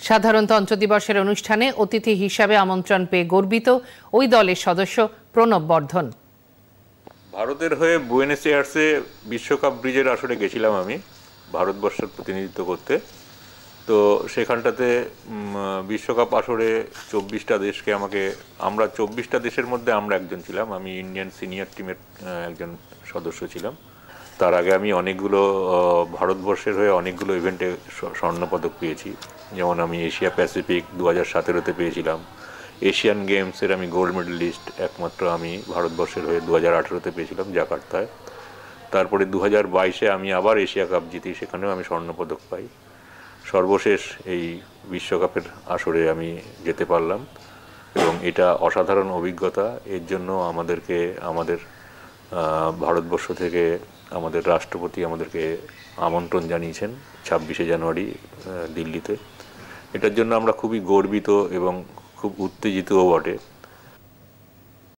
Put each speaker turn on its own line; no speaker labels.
সাধারণতন্ত্র দিবসের অনুষ্ঠানে অতিথি হিসাবে আমন্ত্রণ পেয়ে গর্বিত ওই দলের সদস্য প্রণব বর্ধন।
ভারতের হয়ে বুয়েনোস এয়ার্সে বিশ্বকাপ ব্রিজের আসরে গেছিলাম আমি ভারতবর্ষের প্রতিনিধিত্ব করতে। তো সেখানটাতে বিশ্বকাপ আসরে 24টা দেশকে আমরা 24টা দেশের মধ্যে আমরা একজন ছিলাম। আমি ইন্ডিয়ান সিনিয়র টিমের একজন সদস্য ছিলাম। তার আগে আমি অনেকগুলো ভারতবর্ষের হয়ে অনেকগুলো ইভেন্টে স্বর্ণপদক পেয়েছি। যেমন আমি এশিয়া প্যাসিফিক 2017-তে পেয়েছিলাম। এশিয়ান গেমসের আমি গোল্ড মেডেলিস্ট একমাত্র আমি ভারতবর্ষের হয়ে 2018-তে পেয়েছিলাম জাকার্তায়। তারপরে 2022-এ আমি আবার এশিয়া কাপ জিতি, সেখানেও আমি স্বর্ণপদক পাই। সর্বশেষ এই বিশ্বকাপের আসরে আমি যেতে পারলাম এবং এটা অসাধারণ অভিজ্ঞতা। এর জন্য আমাদের ভারতবর্ষ থেকে আমাদের রাষ্ট্রপতি আমাদেরকে আমন্ত্রণ জানিয়েছেন 26শে জানুয়ারি দিল্লিতে। এটার জন্য আমরা খুবই গর্বিত এবং খুব উত্তেজিতও বটে।